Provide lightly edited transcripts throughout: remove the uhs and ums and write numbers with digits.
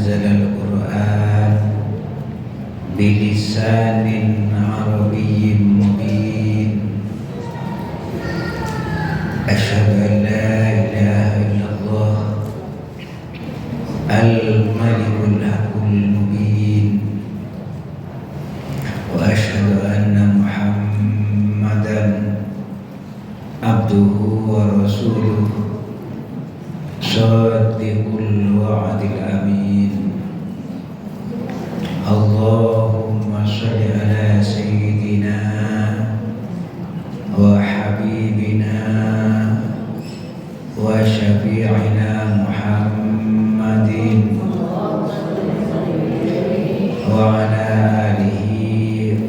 أنزل القرآن بلسان عربي مبين أشهد أن لا إله إلا الله الملك الحق المبين وأشهد أن محمدا عبده ورسوله صادق الوعد الأمين اللهم صل على سيدنا وحبيبنا وشفيعنا محمد وعلى آله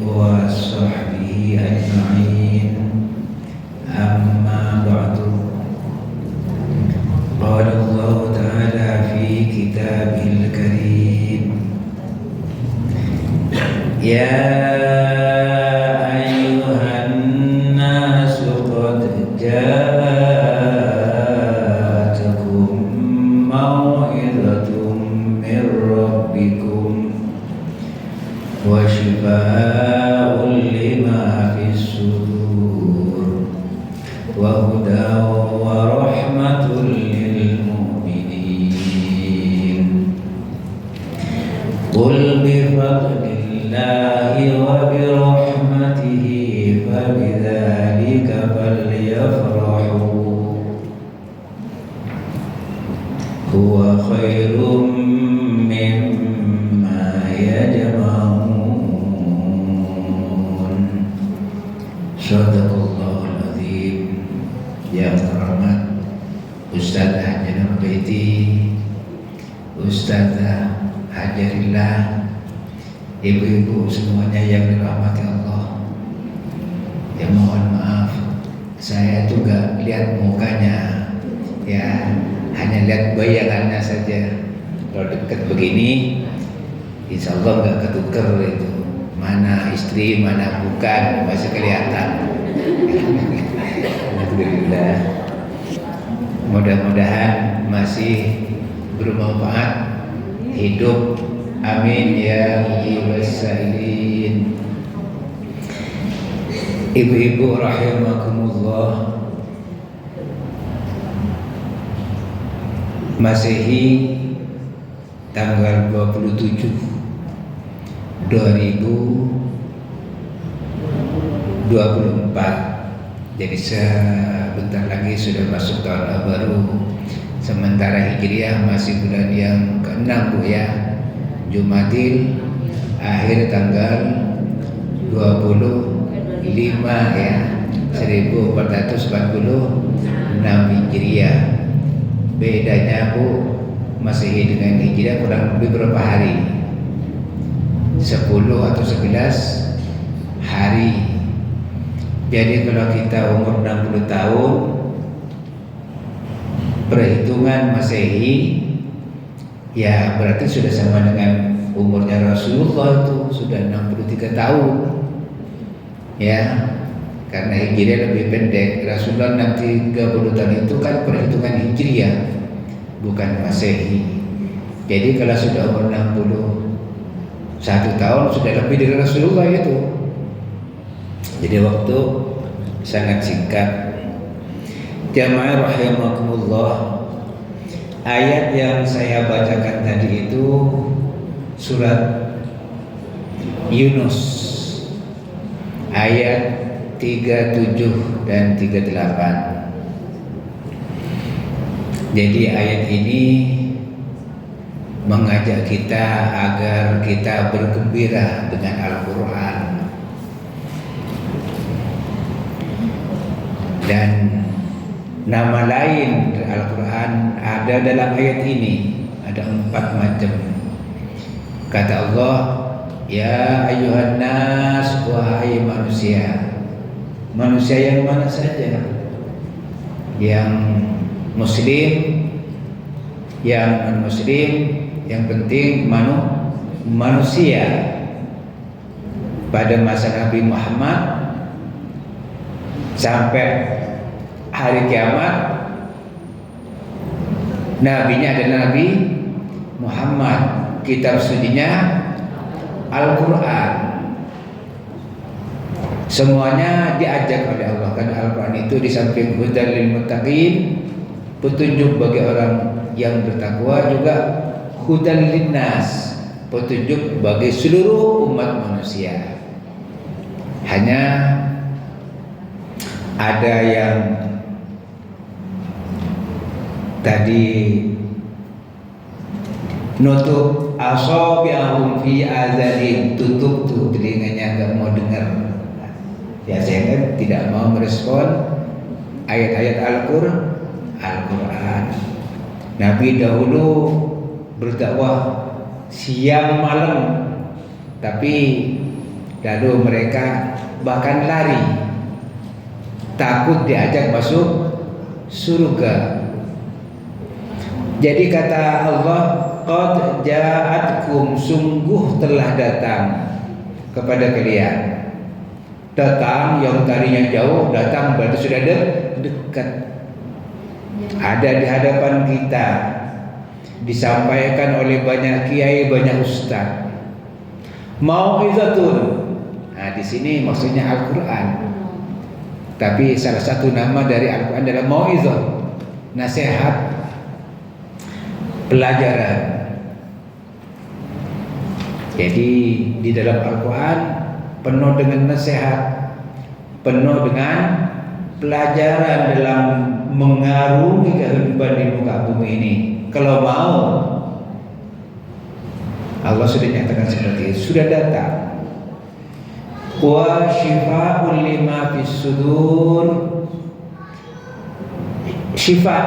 وصحبه أجمعين أما بعد قال الله تعالى في كتابه الكريم يا أيها الناس قد جاءتكم موعظة من ربكم وشفاء لما في الصدور وهدى ورحمة للمؤمنين قل بفضل الله وبرحمته فبذلك فليفرحوا هو خير مما يجمعون Sadaqallahul Azim. Yang terhormat Ustazah Janur Baiti, Ustazah Hajarillah, ibu-ibu semuanya yang dirahmati Allah. Ya mohon maaf, saya juga lihat mukanya, ya hanya lihat bayangannya saja. Kalau dekat begini, insya Allah nggak ketuker itu. Mana istri, mana bukan, masih kelihatan. Alhamdulillah. Mudah-mudahan masih bermanfaat hidup. Amin ya rabbal alamin. Ibu-ibu rahimakumullah, Masehi tanggal 27 2024. Jadi sebentar lagi sudah masuk tahun baru. Sementara Hijriah masih bulan yang ke-6 Bu ya. Jumadil akhir tanggal 25 ya. 1446 Hijriah. Bedanya Bu, Masehi dengan Hijriah kurang lebih berapa hari? 10 atau 11 hari. Jadi kalau kita umur 60 tahun, perhitungan Masehi ya berarti sudah sama dengan umurnya Rasulullah, itu sudah 63 tahun ya, karena Hijriah lebih pendek. Rasulullah nanti 30 tahun itu kan perhitungan Hijriah, bukan Masehi. Jadi kalau sudah umur 61 tahun sudah lebih dari Rasulullah itu. Jadi waktu sangat singkat. Jamaah rahimakumullah, ayat yang saya bacakan tadi itu surat Yunus ayat 37 dan 38. Jadi ayat ini mengajak kita agar kita bergembira dengan Al-Quran. Dan nama lain Al-Quran ada dalam ayat ini, ada 4 macam. Kata Allah, ya ayuhan nas, wahai manusia. Manusia yang mana saja? Yang muslim, yang non-muslim, yang penting manusia. Pada masa Nabi Muhammad sampai hari kiamat, nabinya adalah Nabi Muhammad. kitab sucinya Al-Quran. Semuanya diajak oleh Allah, karena Al-Quran itu di samping hudal lil muttaqin, petunjuk bagi orang yang bertakwa, juga hudal linnas, petunjuk bagi seluruh umat manusia. Hanya ada yang tadi nutup asabi'ahum fi azanin, tutup tuh telinganya, gak mau dengar. Ya, saya kan tidak mau merespon ayat-ayat Al-Quran. Nabi dahulu berdakwah siang malam, tapi lalu mereka bahkan lari, takut diajak masuk surga. Jadi kata Allah, qad ja'atkum, sungguh telah datang kepada kalian. Datang yang tadinya jauh, datang berarti sudah dekat. Ada di hadapan kita, disampaikan oleh banyak kiai, banyak ustaz. Mau'izatun. Nah, di sini maksudnya Al-Quran. Tapi salah satu nama dari Al-Quran adalah mau'izah, nasihat, pelajaran. Jadi di dalam Al-Quran penuh dengan nasihat, penuh dengan pelajaran dalam mengarungi kehidupan di muka bumi ini. Kalau mau, Allah sudah nyatakan seperti itu, sudah datang. Wa shifa'un lima fis sudur. Syifa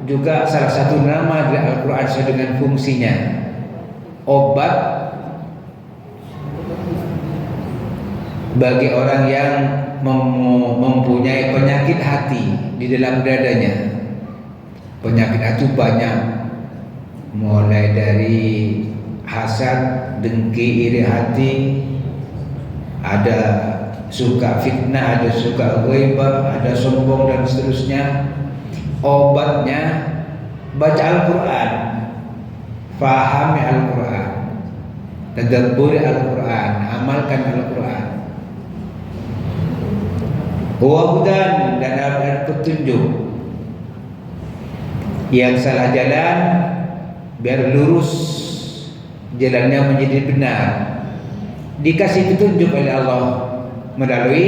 juga salah satu nama dari Al-Quran sesuai dengan fungsinya. Obat bagi orang yang mempunyai penyakit hati di dalam dadanya. Penyakit hati banyak, mulai dari hasad, dengki, iri hati, ada suka fitnah, ada suka ghaibah, ada sombong dan seterusnya. Obatnya baca Al-Quran, fahami Al-Quran, tadabburi Al-Quran, amalkan Al-Quran. Huwa hudan, dan ada petunjuk. Yang salah jalan biar lurus, jalannya menjadi benar. Dikasih petunjuk oleh Allah melalui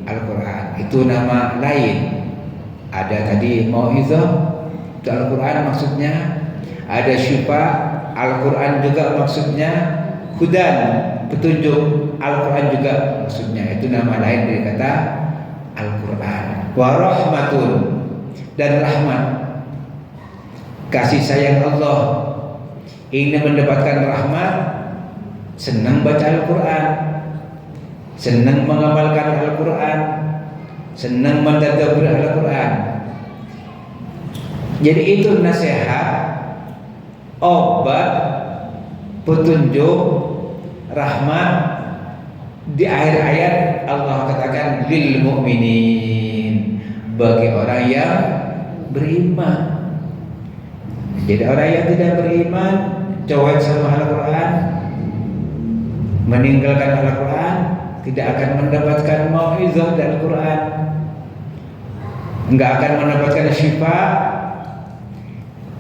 Al-Quran. Itu nama lain. Ada tadi mau'izah, itu Al-Quran maksudnya. Ada syifa, Al-Quran juga maksudnya. Hudan, petunjuk, Al-Quran juga maksudnya. Itu nama lain dari kata Al-Quran. Wa rahmatun, dan rahmat, kasih sayang Allah. Ingin mendapatkan rahmat, senang baca Al-Quran, senang mengamalkan Al-Quran, senang mentadabbur Al-Quran. Jadi itu nasihat, obat, petunjuk, rahmat. Di akhir ayat Allah katakan lil mu'minin, bagi orang yang beriman. Jadi orang yang tidak beriman, cuek sama Al-Quran, meninggalkan Al-Quran, tidak akan mendapatkan mau'izah dari Al-Quran, enggak akan mendapatkan syifa,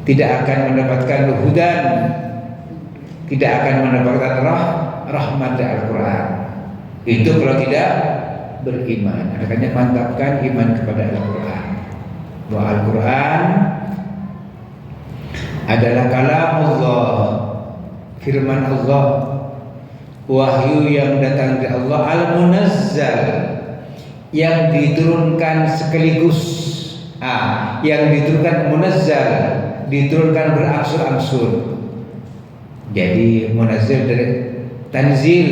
tidak akan mendapatkan hudan, tidak akan mendapatkan rahmat dari Al-Quran. Itu kalau tidak beriman. Makanya mantapkan iman kepada Al-Quran. Bahwa Al-Quran adalah kalamullah, firman Allah, wahyu yang datang dari Allah, al-munazzal, yang diturunkan sekaligus. Yang diturunkan munazzal, diturunkan berangsur-angsur. Jadi munazzal dari tanzil,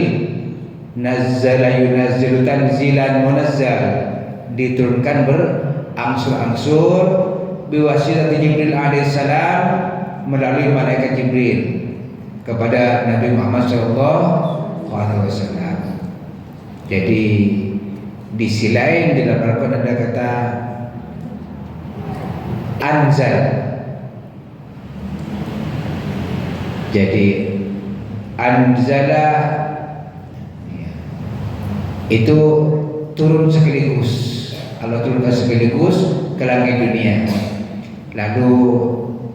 nazzala yunazzilu tanzilan, munazzal, diturunkan berangsur-angsur biwasitati Jibril alaihissalam, melalui malaikat Jibril kepada Nabi Muhammad SAW. Jadi di sisi lain dalam Al-Quran ada kata anzal. Jadi anzala itu turun sekaligus. Allah turunkan sekaligus ke langit dunia. Lalu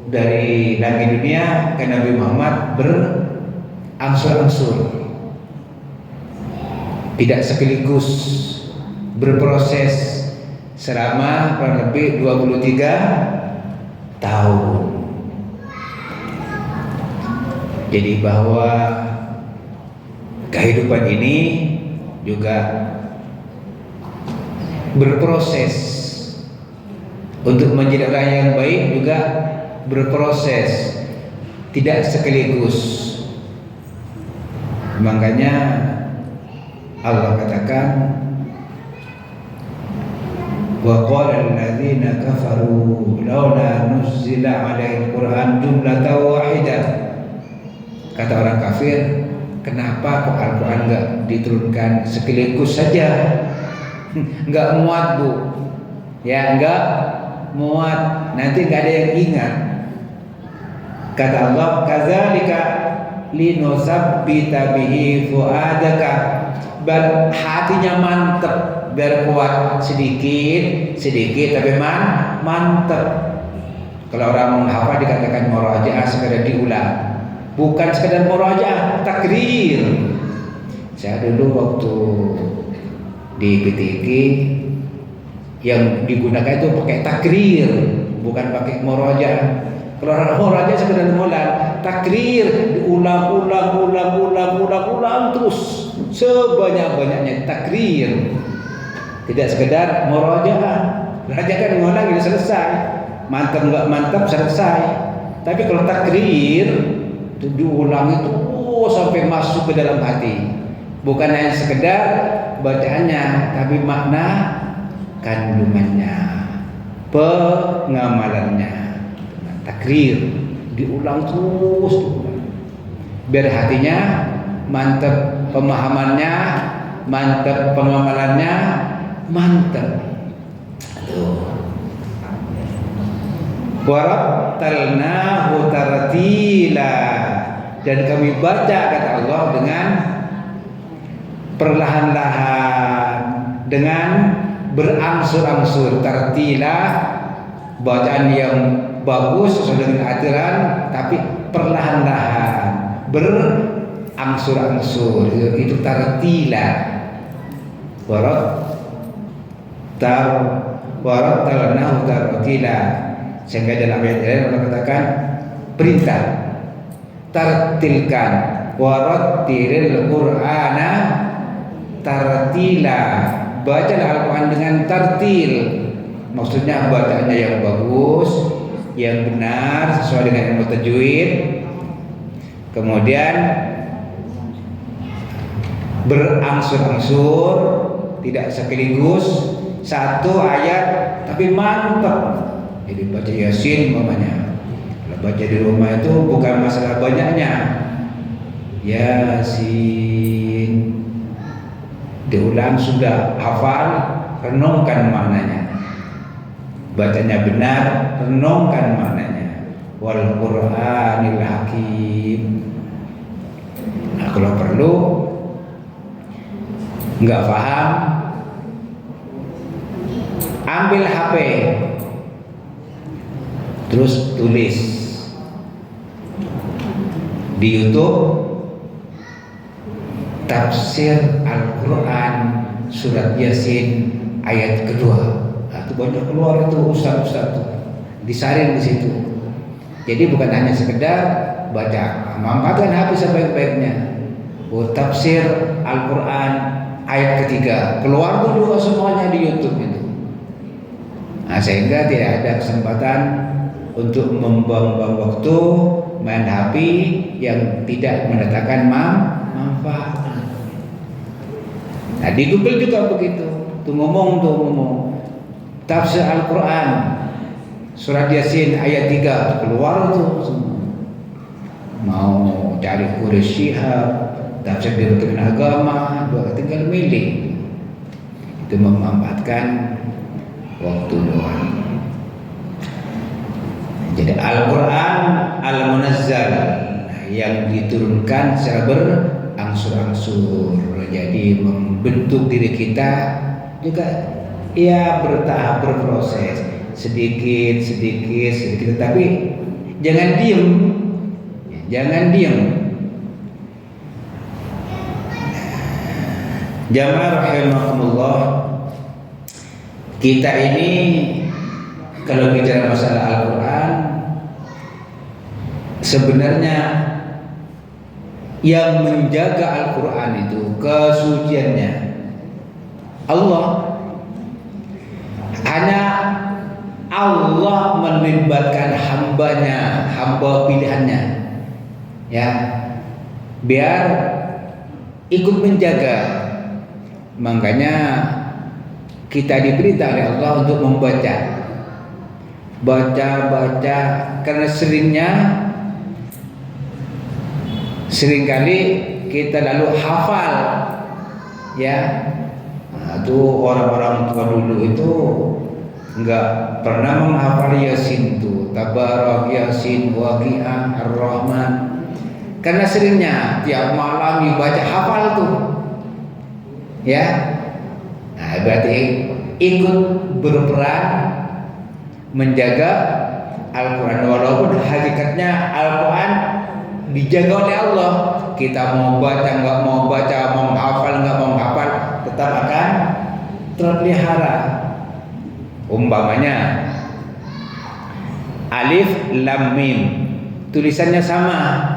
dari langit dunia ke Nabi Muhammad berangsur-angsur, tidak sekaligus, berproses selama kurang lebih 23 tahun. Jadi bahwa kehidupan ini juga berproses. Untuk menjadi orang yang baik juga berproses, tidak sekaligus. Makanya Allah katakan, wa qala alladziina kafaru laula nuzzila 'alaihi al-Qur'an jumlatan wahidah. Kata orang kafir, kenapa kok Al-Quran enggak diturunkan sekaligus saja? Enggak muat, Bu. Ya, enggak muat. Nanti enggak ada yang ingat. Kata Allah, kadzalika linusabbita bihi fuadaka. Hatinya mantep, biar kuat sedikit tapi mantep. Kalau orang menghafal dikatakan murajaah, sekedar diulang. Bukan sekedar murajaah, takrir. Saya dulu waktu di PTK yang digunakan itu pakai takrir, bukan pakai murajaah. Kalau orang murajaah sekedar mengulang, takrir diulang terus sebanyak-banyaknya, takrir. Tidak sekedar murajaah. Murajaah kan mengulang ini selesai, mantap enggak mantap selesai. Tapi kalau takrir itu diulang itu sampai masuk ke dalam hati. Bukan hanya sekedar bacaannya, tapi makna kandungannya, pengamalannya. Takrir diulang terus, biar hatinya mantap, pemahamannya mantap, pengamalannya mantap. Warattalnahu tartila, dan kami baca, kata Allah, dengan perlahan-lahan, dengan berangsur-angsur. Tartila, bacaan yang bagus sesuai dengan aturan, tapi perlahan-lahan, berangsur-angsur. Itu tartila. Warattalnahu tartila. Sehingga dalam ayat lain Allah katakan perintah, tartilkan, warattilil Qur'ana tartila. Bacalah Al-Quran dengan tartil. Maksudnya bacaannya yang bagus, yang benar, sesuai dengan ilmu tajwid. Kemudian berangsur-angsur, tidak sekaligus satu ayat, tapi mantap. Jadi baca Yasin umpamanya. Kalau baca di rumah itu bukan masalah banyaknya. Yasin diulang sudah hafal, renungkan maknanya. Bacanya benar, renungkan maknanya. Wal Qur'anil Hakim. Nah, kalau perlu nggak paham, ambil HP, terus tulis di YouTube tafsir Al-Quran surat Yasin ayat kedua. Nah, itu banyak keluar itu ustaz-ustaz tuh, disaring di situ. Jadi bukan hanya sekedar baca, manfaatkan habis sebaik-baiknya. Tafsir Al-Quran ayat ketiga, keluar dulu semuanya di YouTube itu. Nah, sehingga tidak ada kesempatan untuk membuang-buang waktu main HP yang tidak mendatangkan manfaat. Nah, di Google juga begitu. Tuh ngomong tafsir Al-Quran surat Yasin ayat 3, keluar tuh semua. Mau cari Quraisy Shihab, tafsir Departemen Agama, tinggal milih. Itu memanfaatkan waktu doang. Jadi Al-Quran Al-Munazzal, nah yang diturunkan secara berangsur-angsur. Jadi membentuk diri kita juga ya bertahap, berproses, sedikit, tapi jangan diem, jangan diem. Jamaah rahimakumullah, kita ini kalau bicara masalah Al-Quran, sebenarnya yang menjaga Al-Quran itu kesuciannya Allah. Hanya Allah melibatkan hambanya, hamba pilihannya, ya, biar ikut menjaga. Makanya kita diberitahu oleh Allah untuk membaca, baca, karena seringkali kita lalu hafal, ya. Nah, itu orang-orang tua dulu itu enggak pernah menghafal Yasin itu, Tabarak, Yasin, Waqiah, Ar-Rahman. Karena seringnya tiap malam dibaca, hafal tuh. Ya. Nah, berarti ikut berperan menjaga Al-Quran, walaupun hakikatnya Al-Quran dijaga oleh Allah. Kita mau baca, nggak mau baca, mau hafal, nggak mau hafal, tetap akan terpelihara. Umpamanya Alif Lam Mim, tulisannya sama,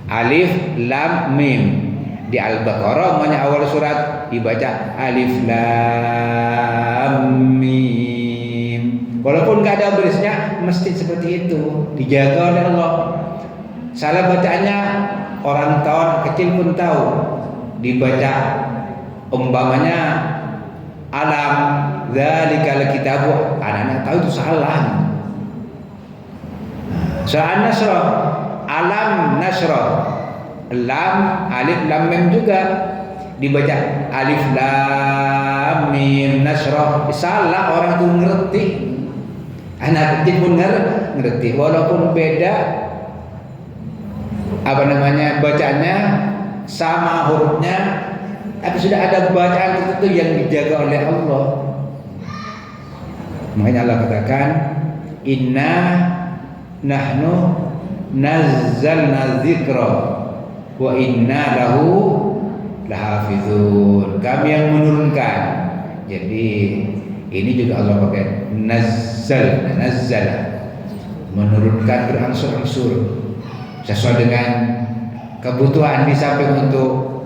Alif Lam Mim. Di Al-Baqarah namanya awal surat dibaca Alif Lam Mim. Walaupun nggak ada barisnya, mesti seperti itu, dijaga oleh Allah. Salah bacaannya orang tua kecil pun tahu. Dibaca umpamanya alam dzalikal kitabu, anak-anak tahu itu salah. Surah An-Nasr, alam nasra, lam, alif lam mim juga dibaca alif lam mim nasra. Salah, orang itu ngerti, anak kecil pun ngerti, walaupun beda bacaannya sama hurufnya, tapi sudah ada bacaan tertentu yang dijaga oleh Allah. Makanya Allah katakan inna nahnu nazzalna dzikra wa inna lahu lahafizun. Kami yang menurunkan. Jadi ini juga Allah pakai nazzala, menurunkan berangsur-angsur sesuai dengan kebutuhan, di samping untuk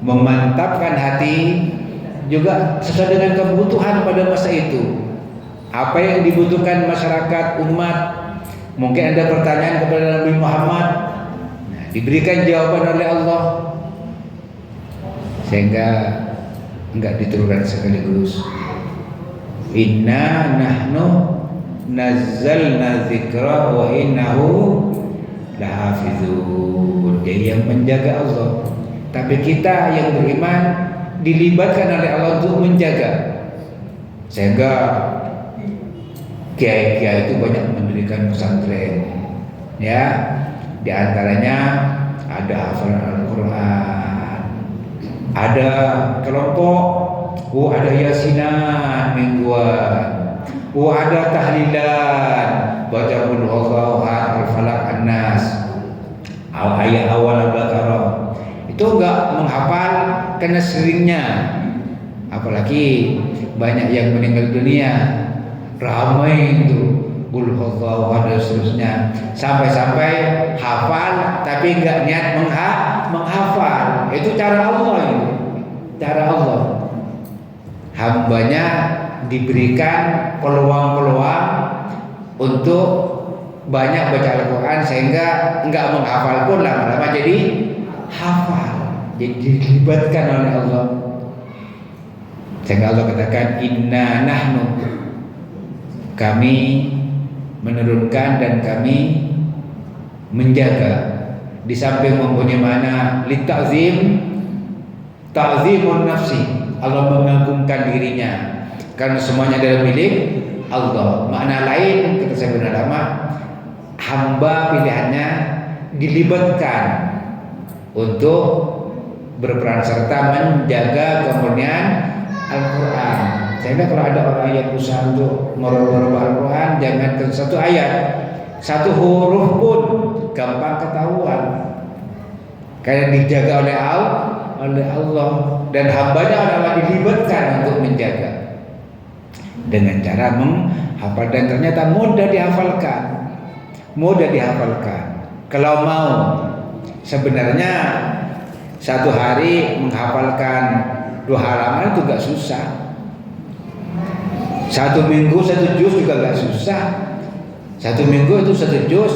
memantapkan hati, juga sesuai dengan kebutuhan pada masa itu. Apa yang dibutuhkan masyarakat umat, mungkin ada pertanyaan kepada Nabi Muhammad, nah, diberikan jawaban oleh Allah, sehingga enggak diturunkan sekaligus. Inna nahnu nazzalna dzikra wa innahu lahafizun. Dia yang menjaga Allah, tapi kita yang beriman dilibatkan oleh Allah untuk menjaga. Sehingga kiai-kiai itu banyak mendirikan pesantren, ya. Di antaranya ada hafalan Al-Quran, ada kelompok, ada yasinan mingguan, ada tahlilan, baca qul huwallahu ahad, al-falaq, an-nas, ayat awal Al-Baqarah. Itu enggak menghafal karena seringnya, apalagi banyak yang meninggal dunia, ramai itu qul huwallahu ahad dan seterusnya, sampai hafal tapi enggak niat menghafal. Itu cara Allah, itu cara Allah. Hambanya diberikan peluang-peluang untuk banyak baca Al-Quran, sehingga enggak menghafal pun lama-lama jadi hafal, jadi dilibatkan oleh Allah. Sehingga Allah katakan inna nahnu, kami menurunkan dan kami menjaga. Di samping mempunyai makna litta'zim, ta'zimun nafsi, Allah mengagungkan dirinya karena semuanya adalah milik Allah. Makna lain kata saya ulama, hamba pilihannya dilibatkan untuk berperan serta menjaga kemurnian Al-Quran. Sehingga kalau ada orang yang berusaha untuk merubah Al-Quran, jangan ke satu ayat, satu huruf pun gampang ketahuan, karena dijaga oleh Allah dan hambanya adalah dilibatkan untuk menjaga dengan cara menghafal, dan ternyata mudah dihafalkan. Kalau mau, sebenarnya satu hari menghafalkan 2 halaman itu gak susah. 1 minggu 1 juz juga gak susah. 1 minggu itu 1 juz.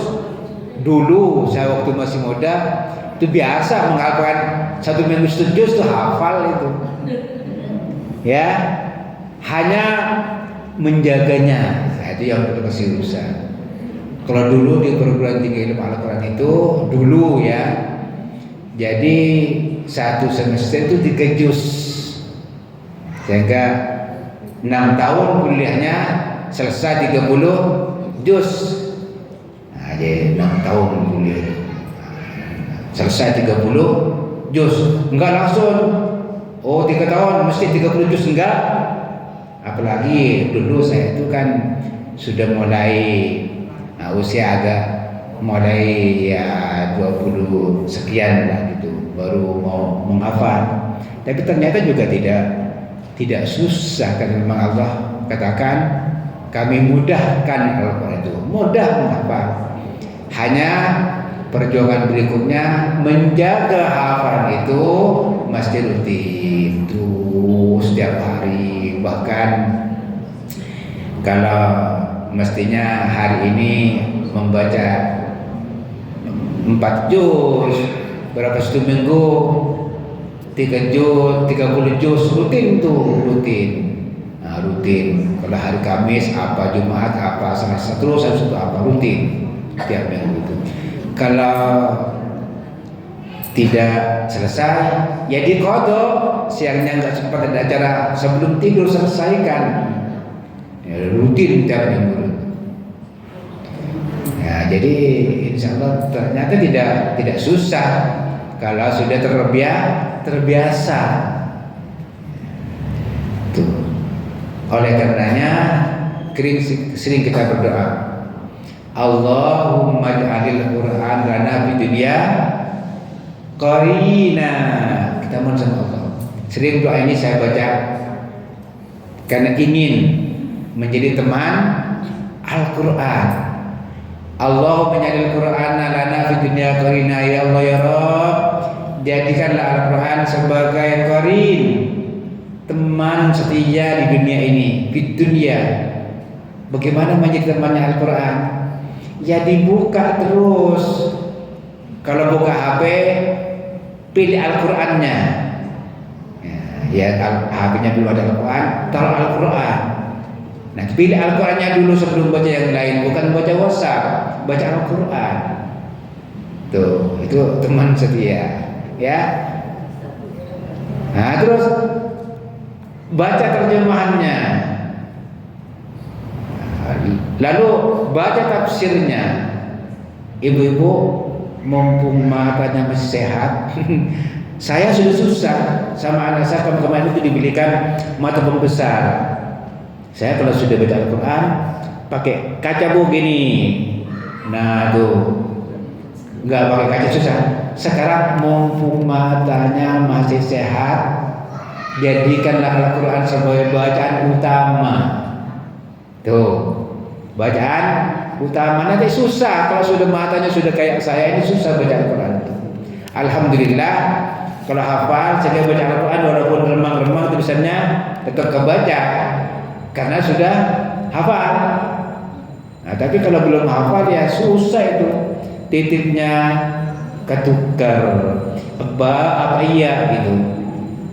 Dulu saya waktu masih muda itu biasa menghafalkan 1 minggu 1 juz itu hafal itu. Ya, hanya menjaganya, nah, itu yang perlu kasih usaha. Kalau dulu di perguruan tinggi ilmu Al-Quran itu dulu ya, jadi 1 semester itu 3 juz, sehingga 6 tahun kuliahnya selesai 30 juz. Nah, jadi 6 tahun kuliah selesai 30 juz. Enggak langsung, oh 3 tahun mesti 30 juz, enggak. Apalagi dulu saya itu kan sudah mulai usia agak mulai ya 20 sekian lah gitu, baru mau menghafal. Tapi ternyata juga tidak susah, karena memang Allah katakan kami mudahkan Al-Quran itu, mudah menghafal. Hanya perjuangan berikutnya menjaga hafalan itu mesti rutin terus setiap hari. Bahkan kalau mestinya hari ini membaca 4 juz, berapa 1 minggu 3 juz, 30 juz, rutin tuh, rutin. Nah, rutin. Kalau hari Kamis apa, Jumat apa, Selasa terus harus itu apa, rutin tiap minggu itu. Kalau tidak selesai, ya diqadha, siangnya nggak sempat ada acara, sebelum tidur selesaikan. Ya, rutin tiap minggu. Ya, jadi insya Allah ternyata tidak susah kalau sudah terbiasa. Tuh. Oleh karenanya sering kita berdoa, Allahumma ja'alil Qur'an lana fid dunya qarina. Kita mohon sama Allah. Sering doa ini saya baca karena ingin menjadi teman Al-Quran. Allah menjadi Al-Quran lana fid dunya qarina, ya Allah ya Rabb, jadikanlah Al-Quran sebagai qarin, teman setia di dunia ini, di dunia. Bagaimana menjadi temannya Al-Quran? Ya dibuka terus. Kalau buka HP, pilih Al-Qurannya. Ya HP-nya belum ada Al-Quran, taruh Al-Quran. Nah, pilih Al-Qurannya dulu sebelum baca yang lain, bukan baca WhatsApp, baca Al-Quran. Tuh, itu teman setia, ya. Nah, terus baca terjemahannya, lalu baca tafsirnya. Ibu-ibu, mumpung matanya masih sehat, saya sudah susah sama anak saya kemarin itu dibelikan mata pembesar. Saya kalau sudah baca Al-Quran pakai kaca begini, nah tuh nggak pakai kaca susah. Sekarang mumpung matanya masih sehat, jadikanlah Al-Quran sebagai bacaan utama. Tuh, bacaan utama. Nanti susah kalau sudah matanya sudah kayak saya ini, susah baca Al-Quran. Alhamdulillah kalau hafal saya baca Al-Quran walaupun remang-remang tulisannya tetap kebaca karena sudah hafal. Nah, tapi kalau belum hafal ya susah itu, titiknya ketukar, apa iya gitu,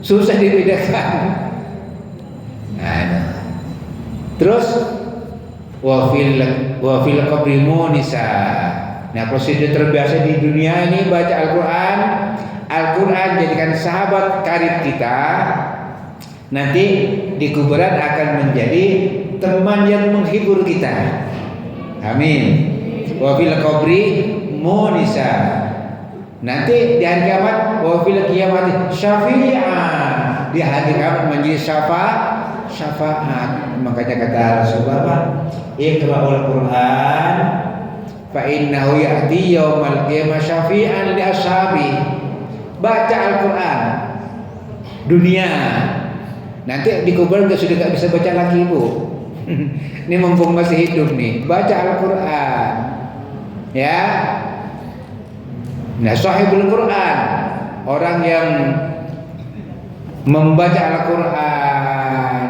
susah dibedakan. Nah, terus wafil qabri munisa. Nah, kalau sudah terbiasa di dunia ini baca Al-Quran jadikan sahabat karib kita, nanti di kuburan akan menjadi teman yang menghibur kita. Amin. Wafil qabri munisa. Nanti di hari kiamat wa fil qiyamati syafi'an. Di hari kiamat menjadi syafaat. Makanya kata Rasulullah, iqra'ul Qur'an fa innahu ya'ti yaumal qiyamah syafi'an li ashabi. Baca Al-Qur'an. Dunia nanti di kubur sudah gak bisa baca lagi, Bu. Ini mumpung masih hidup nih, baca Al-Quran, ya. Nah, sahibul Quran, orang yang membaca Al-Quran,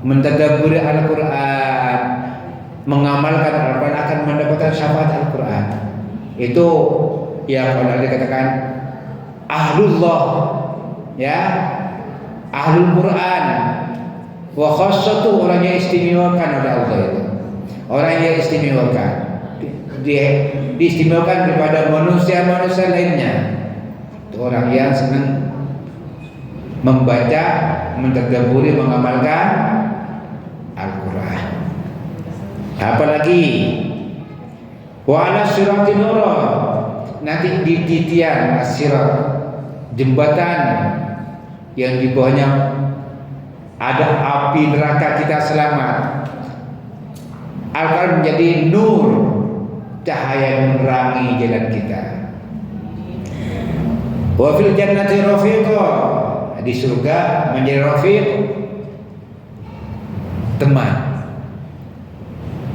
mentadabburi Al-Quran, mengamalkan Al-Quran akan mendapatkan syafaat Al-Quran. Itu yang Allah dikatakan ahlullah, ya, ahlul Quran. Wa khassatu, orang yang istimewakan oleh Allah itu. Orang yang istimewakan. Diistimewakan daripada manusia-manusia lainnya. Itu orang yang senang membaca, mentadabburi, mengamalkan Al-Quran. Apalagi wa ala siratin nur. Nanti di titian as-sirat, jembatan yang di bawahnya ada api neraka, kita selamat. Al-Quran menjadi nur, cahaya yang menerangi jalan kita. Wa fil jannati rafiqa, di surga menjadi rafiq, teman.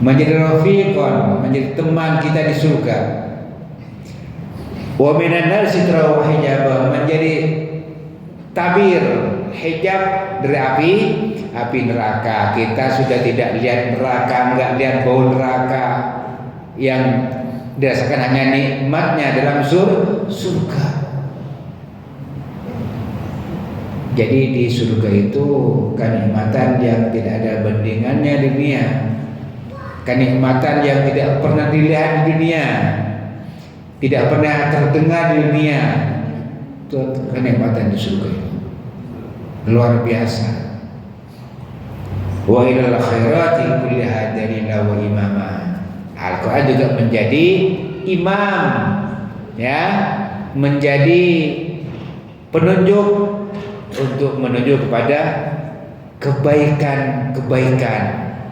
Menjadi rafiqan, menjadi teman kita di surga. Wa minan nar sitra wa hijaba, menjadi tabir, hijab dari api neraka. Kita sudah tidak lihat neraka, enggak lihat bau neraka, yang dirasakan hanya nikmatnya dalam surga. Jadi di surga itu kenikmatan yang tidak ada bandingannya di dunia, kenikmatan yang tidak pernah dilihat di dunia, tidak pernah terdengar di dunia. Itu kenikmatan di surga itu luar biasa. Wa ilal khairati kulliha dalila wa imama. Al-Quran juga menjadi imam, ya, menjadi penunjuk untuk menuju kepada kebaikan,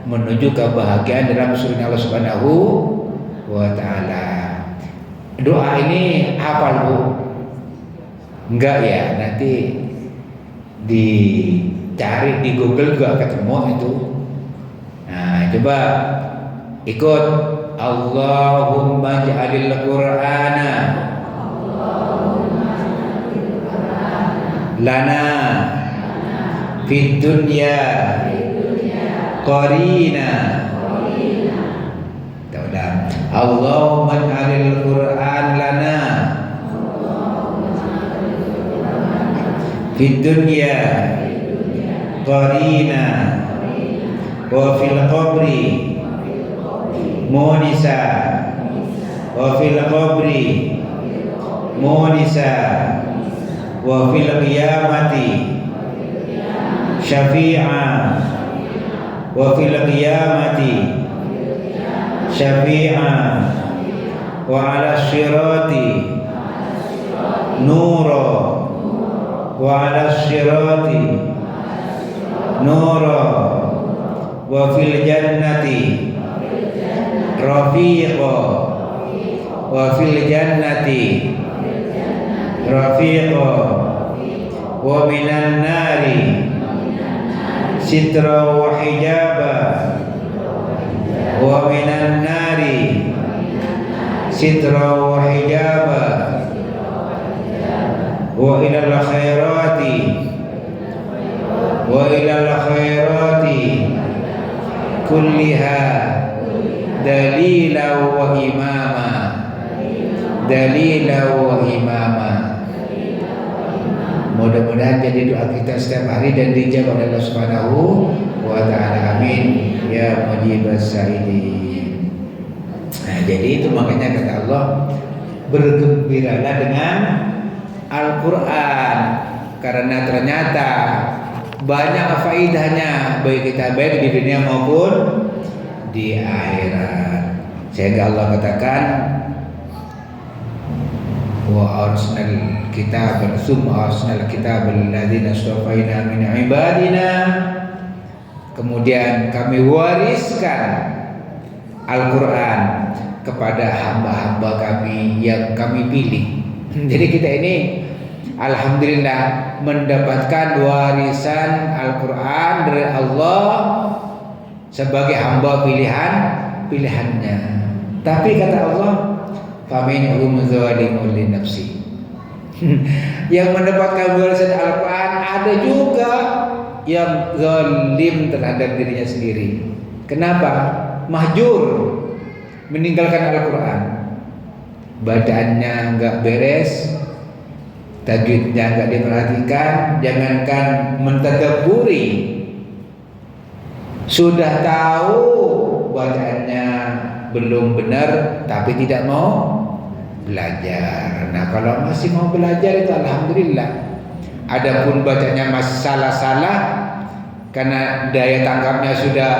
menuju kebahagiaan dalam surga Allah Subhanahu wa taala. Doa ini hafal, Bu? Enggak ya, nanti dicari di Google juga ketemu itu. Nah, coba ikut. Allahumma ja'alil Qur'ana lana fid dunya qarina. Allahumma ja'alil Qur'an lana fid dunya qarina wa fil qabri munisa wa fil qabri munisa wa fil qiyamati syafi'a wa fil qiyamati syafi'a wa ala sirati nura wa ala sirati nura wa fil jannati rafiqa wa fil jannati rafiqa wa minan nari sitra wa hijaba wa minan nari sitra wa hijaba wa ilal khairati kulliha dalila wa imama. Mudah-mudahan jadi doa kita setiap hari dan dijawab oleh Allah Subhanahu wa taala. Amin ya mujibas sa'ilin. Nah, jadi itu makanya kata Allah, bergembiralah dengan Al-Quran, karena ternyata banyak faedahnya bagi kita, baik di dunia maupun di akhirat. Sehingga Allah katakan wa arsalnal kitaba tsumma arsalnal kitaba lil ladzina astafaina min ibadina. Kemudian kami wariskan Al-Quran kepada hamba-hamba kami yang kami pilih. Jadi kita ini alhamdulillah mendapatkan warisan Al-Quran dari Allah sebagai hamba pilihannya. Tapi kata Allah, faminhum zalimun li nafsi. Yang mendapatkan warisan Al-Quran ada juga yang zalim terhadap dirinya sendiri. Kenapa? Mahjur, meninggalkan Al-Quran, bacaannya nggak beres, tajwidnya nggak diperhatikan, jangankan mentadabburi, sudah tahu bacaannya belum benar tapi tidak mau belajar. Nah, kalau masih mau belajar itu alhamdulillah. Adapun bacanya masih salah-salah karena daya tangkapnya sudah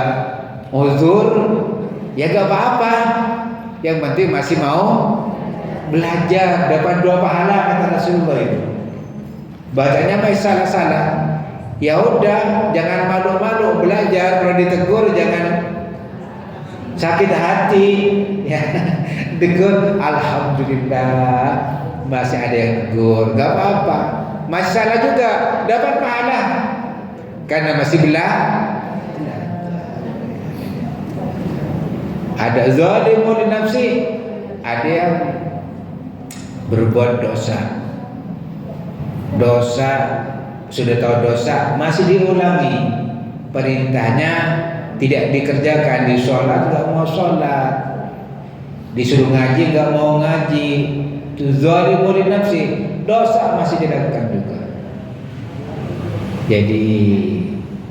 uzur, ya gak apa-apa. Yang penting masih mau belajar, dapat 2 pahala kata Rasulullah itu. Bacanya masih salah-salah, ya udah, jangan malu-malu belajar. Kalau ditegur jangan sakit hati, ya. Tegur, alhamdulillah masih ada yang tegur, gak apa-apa. Masih salah juga, dapat pahala karena masih belajar. Ada zalimun li nafsi, ada yang berbuat dosa. Dosa, sudah tahu dosa masih diulangi. Perintahnya tidak dikerjakan, di sholat gak mau sholat, disuruh ngaji gak mau ngaji. Itu zalimun li nafsi, dosa masih dilakukan juga. Jadi,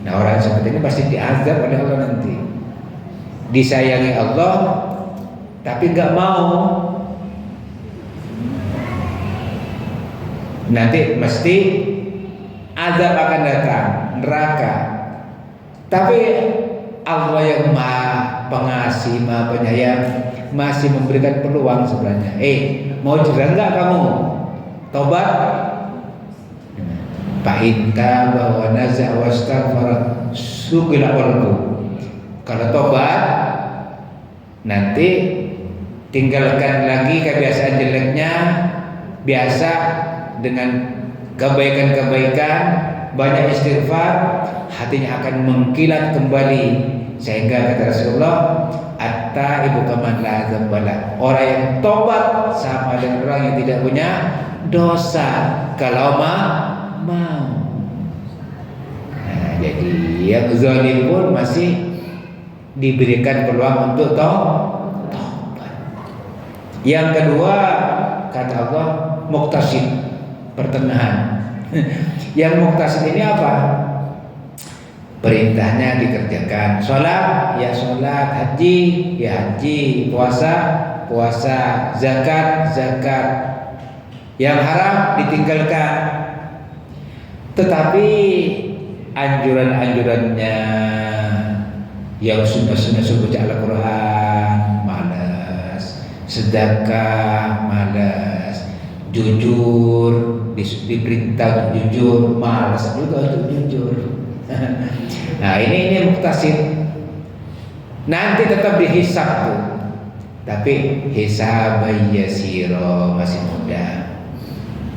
nah orang seperti ini pasti diazab oleh Allah nanti. Disayangi Allah tapi nggak mau, nanti mesti azab akan datang, neraka. Tapi Allah yang Maha Pengasih, Maha Penyayang masih memberikan peluang sebenarnya. Mau jerah nggak kamu? Tobat. Fa'inta wa naza wastaghfara sugila walku. Kalau tobat, nanti tinggalkan lagi kebiasaan jeleknya, biasa dengan kebaikan-kebaikan, banyak istighfar, hatinya akan mengkilat kembali. Sehingga kata Rasulullah, at-taibu kaman la dzambala. Orang yang tobat sama dengan orang yang tidak punya dosa kalau mau. Nah, jadi yang zalim pun masih diberikan peluang untuk taubat. Yang kedua kata Allah, muqtasid, pertengahan. Yang muqtasid ini apa? Perintahnya dikerjakan, sholat ya sholat, haji ya haji, puasa puasa, zakat zakat, yang haram ditinggalkan. Tetapi anjuran-anjurannya yang sunnah-sunnah baca Al-Quran malas, sedekah malas, jujur diperintah jujur malas juga untuk jujur. Nah ini muqtasid, nanti tetap dihisab tuh, tapi hisab yasiro, masih muda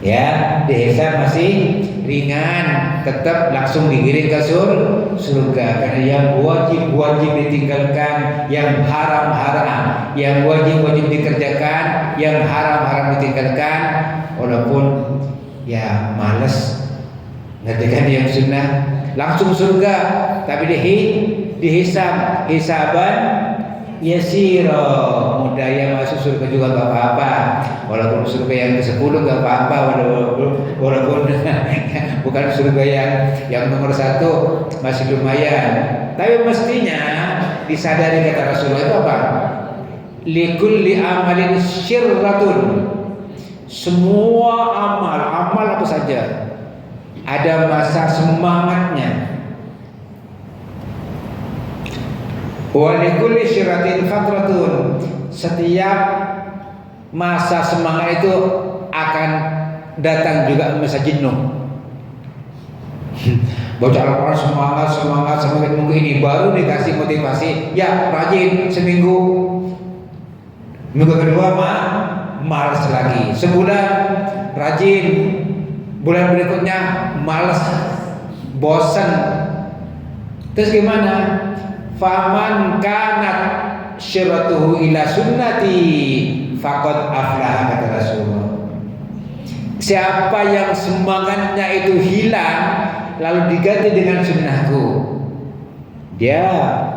ya, dihisab masih ringan, tetap langsung digiring ke surga. Karena yang wajib ditinggalkan, yang haram yang wajib dikerjakan, yang haram ditinggalkan. Walaupun ya males ngerjakan yang sunnah, langsung surga, tapi dihisab hisaban yasiro, mudah yang masuk surga juga gak apa-apa, walaupun surga yang ke-10 gak apa-apa, walaupun bukan surga yang nomor 1 masih lumayan. Tapi mestinya disadari, kata Rasulullah itu apa? Likulli amalin syirratun, semua amal apa saja ada masa semangatnya. Wa likulli syirratin fatratun, setiap masa semangat itu akan datang juga masa jenuh. Baca Al-Quran semangat mungkin ini baru dikasih motivasi, ya rajin seminggu, minggu kedua malas lagi, sebulan rajin, bulan berikutnya malas, bosan. Terus gimana? Faman kanat syiratuhu ila sunnati faqad aflaha, kata Rasulullah. Siapa yang semangatnya itu hilang lalu diganti dengan sunnahku, dia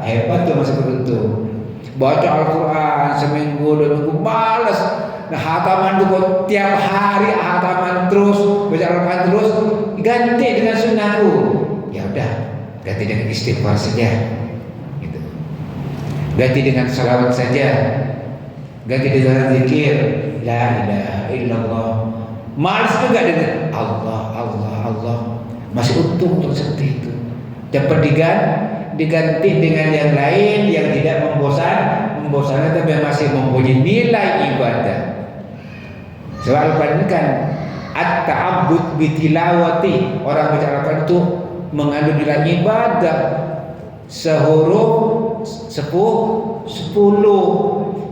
hebat tuh, masih beruntung. Baca Al-Quran seminggu 2 minggu malas, nah hataman tuh tiap hari hataman terus, baca Al-Quran terus, ganti dengan sunnahku, ya udah ganti dengan istighfar saja gitu. Ganti dengan salawat saja, ganti dengan zikir la ilaha illallah. Malas juga dengan Allah, masih untung untuk seperti itu. Dapat diganti dengan yang lain yang tidak membosankan tapi masih mempunyai nilai ibadah. Soal bandingkan at-ta'abbud bitilawati, orang baca Al-Quran itu mengandung nilai ibadah. Sehuruf 10.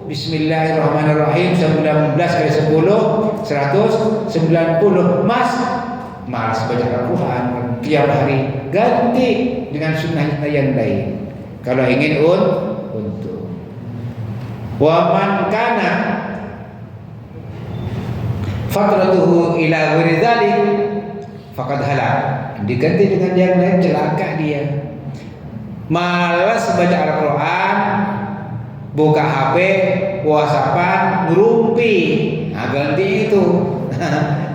Bismillahirrahmanirrahim 19 kali 10 190. Malas baca Al-Quran tiap hari, ganti dengan sunnah yang lain kalau ingin untuk. Wa man kana fatratuhu ila ghairi dzalik faqad halak, diganti dengan yang lain, celaka dia. Malas baca Al-Quran, buka HP, WhatsAppan, ngerumpi, nah ganti itu.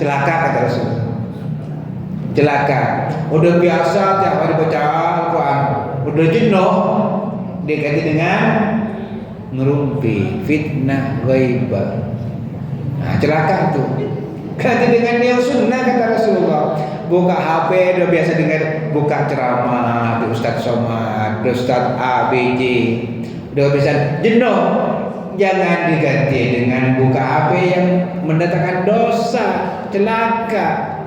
Celaka, kata Rasul. Celaka. Udah biasa tiap hari baca Al-Quran, udah jenuh, diganti dengan ngerumpi, fitnah, ghaibah. Nah, celaka itu. Ganti dengan yang sunnah, kata Rasulullah. Buka HP, udah biasa dengar buka ceramah di Ustadz Somad, di Ustadz ABJ, udah bisa jenuh. Jangan diganti dengan buka HP yang mendatangkan dosa, celaka.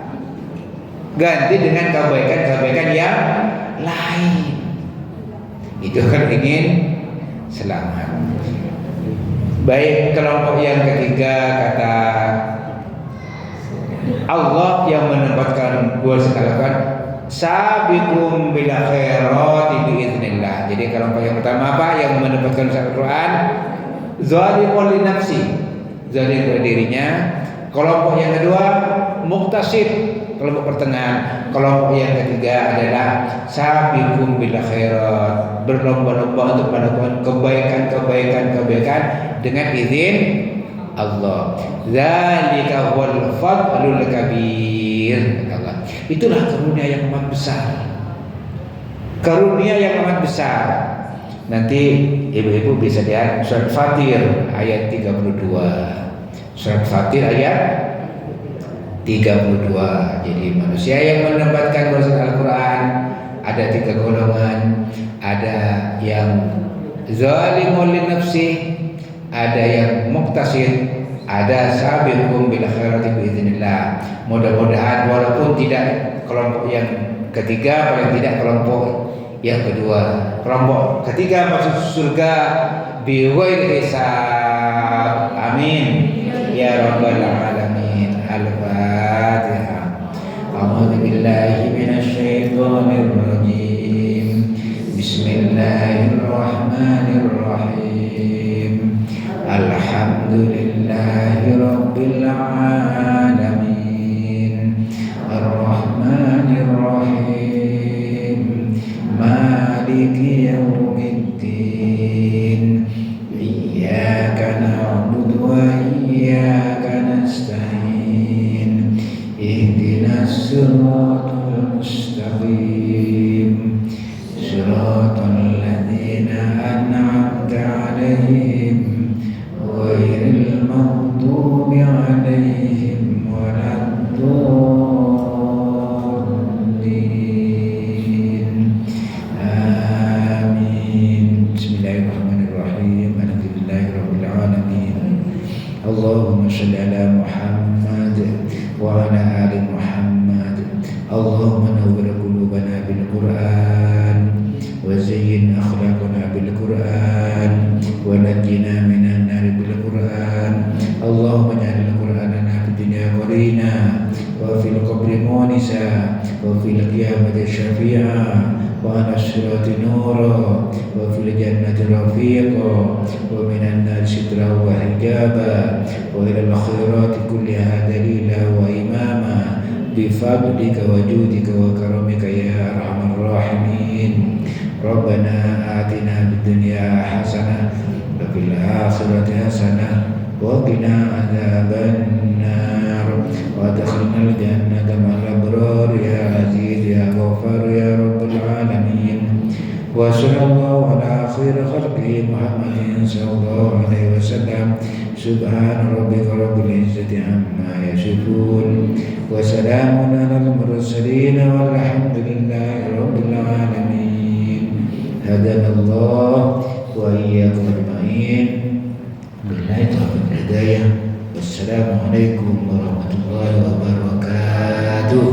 Ganti dengan kebaikan-kebaikan yang lain. Itu kan ingin selamat. Baik, kelompok yang ketiga kata Allah yang menempatkan dua sekalian sabiqum bil khairati biiznillah. Jadi kelompok yang pertama apa? Yang menempatkan Al-Quran zalimun li nafsi, zalim pada dirinya. Kelompok yang kedua muktasid, kelompok pertengahan. Kelompok yang ketiga adalah sabiqum bil khairat, berlomba-lomba untuk melakukan kebaikan dengan izin Allah. Zalika wal fadlul kabir. Allah. Itulah karunia yang amat besar. Karunia yang amat besar. Nanti ibu-ibu bisa lihat surat Fatir ayat 32. Surat Fatir ayat 32. Jadi manusia yang menempatkan bahasa Al-Quran ada 3 golongan. Ada yang zalimul li nafsi, ada yang muktasid, ada sabiqum bil khairati biiznillah. Mudah-mudahan walaupun tidak kelompok yang ketiga, paling tidak kelompok yang kedua. Kelompok ketiga masuk surga bi ghairi hisab. Amin ya rabbal alamin. Al-Fatihah. A'udzu billahi minasy syaithanir rajim. Bismillahirrahmanirrahim. Alhamdulillahi rabbil alamin. Ar-Rahmanir Rahim. Maliki yaumiddin. Iyyaka na'budu wa iyyaka nasta'in. Ihdinas siratal mustaqim. Siratal ladzina an'amta 'alaihim ghairil maghdubi 'alaihim waladdallin. Amin. Bismillahirrahmanirrahim. Alhamdulillahirabbil alamin. Allahumma shalli ala Muhammad وعلى آل محمد. اللهم نور قلوبنا بالقرآن وزين أخلاقنا بالقرآن ونجنا من النار بالقرآن. اللهم اجعل القرآن لنا في الدنيا قرينا وفي القبر مونسا وفي القيامة شفيعا وعلى الصراط نورا وفي الجنة رفيقا ومن النار سترا وحجابا وإلى الخيرات كلها دليلا وإماما بفضلك وجودك وكرمك يا أرحم الراحمين. ربنا آتنا في الدنيا حسنة وفي الآخرة حسنة وقنا عذاب النار وادخلنا الجنة مع الأبرار يا عزيز يا غفار يا رب العالمين. وصلى الله على خير خلقه محمد صلى الله عليه وسلم. سبحان ربك رب العزة عما يصفون وسلام على المرسلين والحمد لله رب العالمين. هدانا الله وإياكم أجمعين. بالله توفيق الهداية. والسلام عليكم ورحمة الله وبركاته.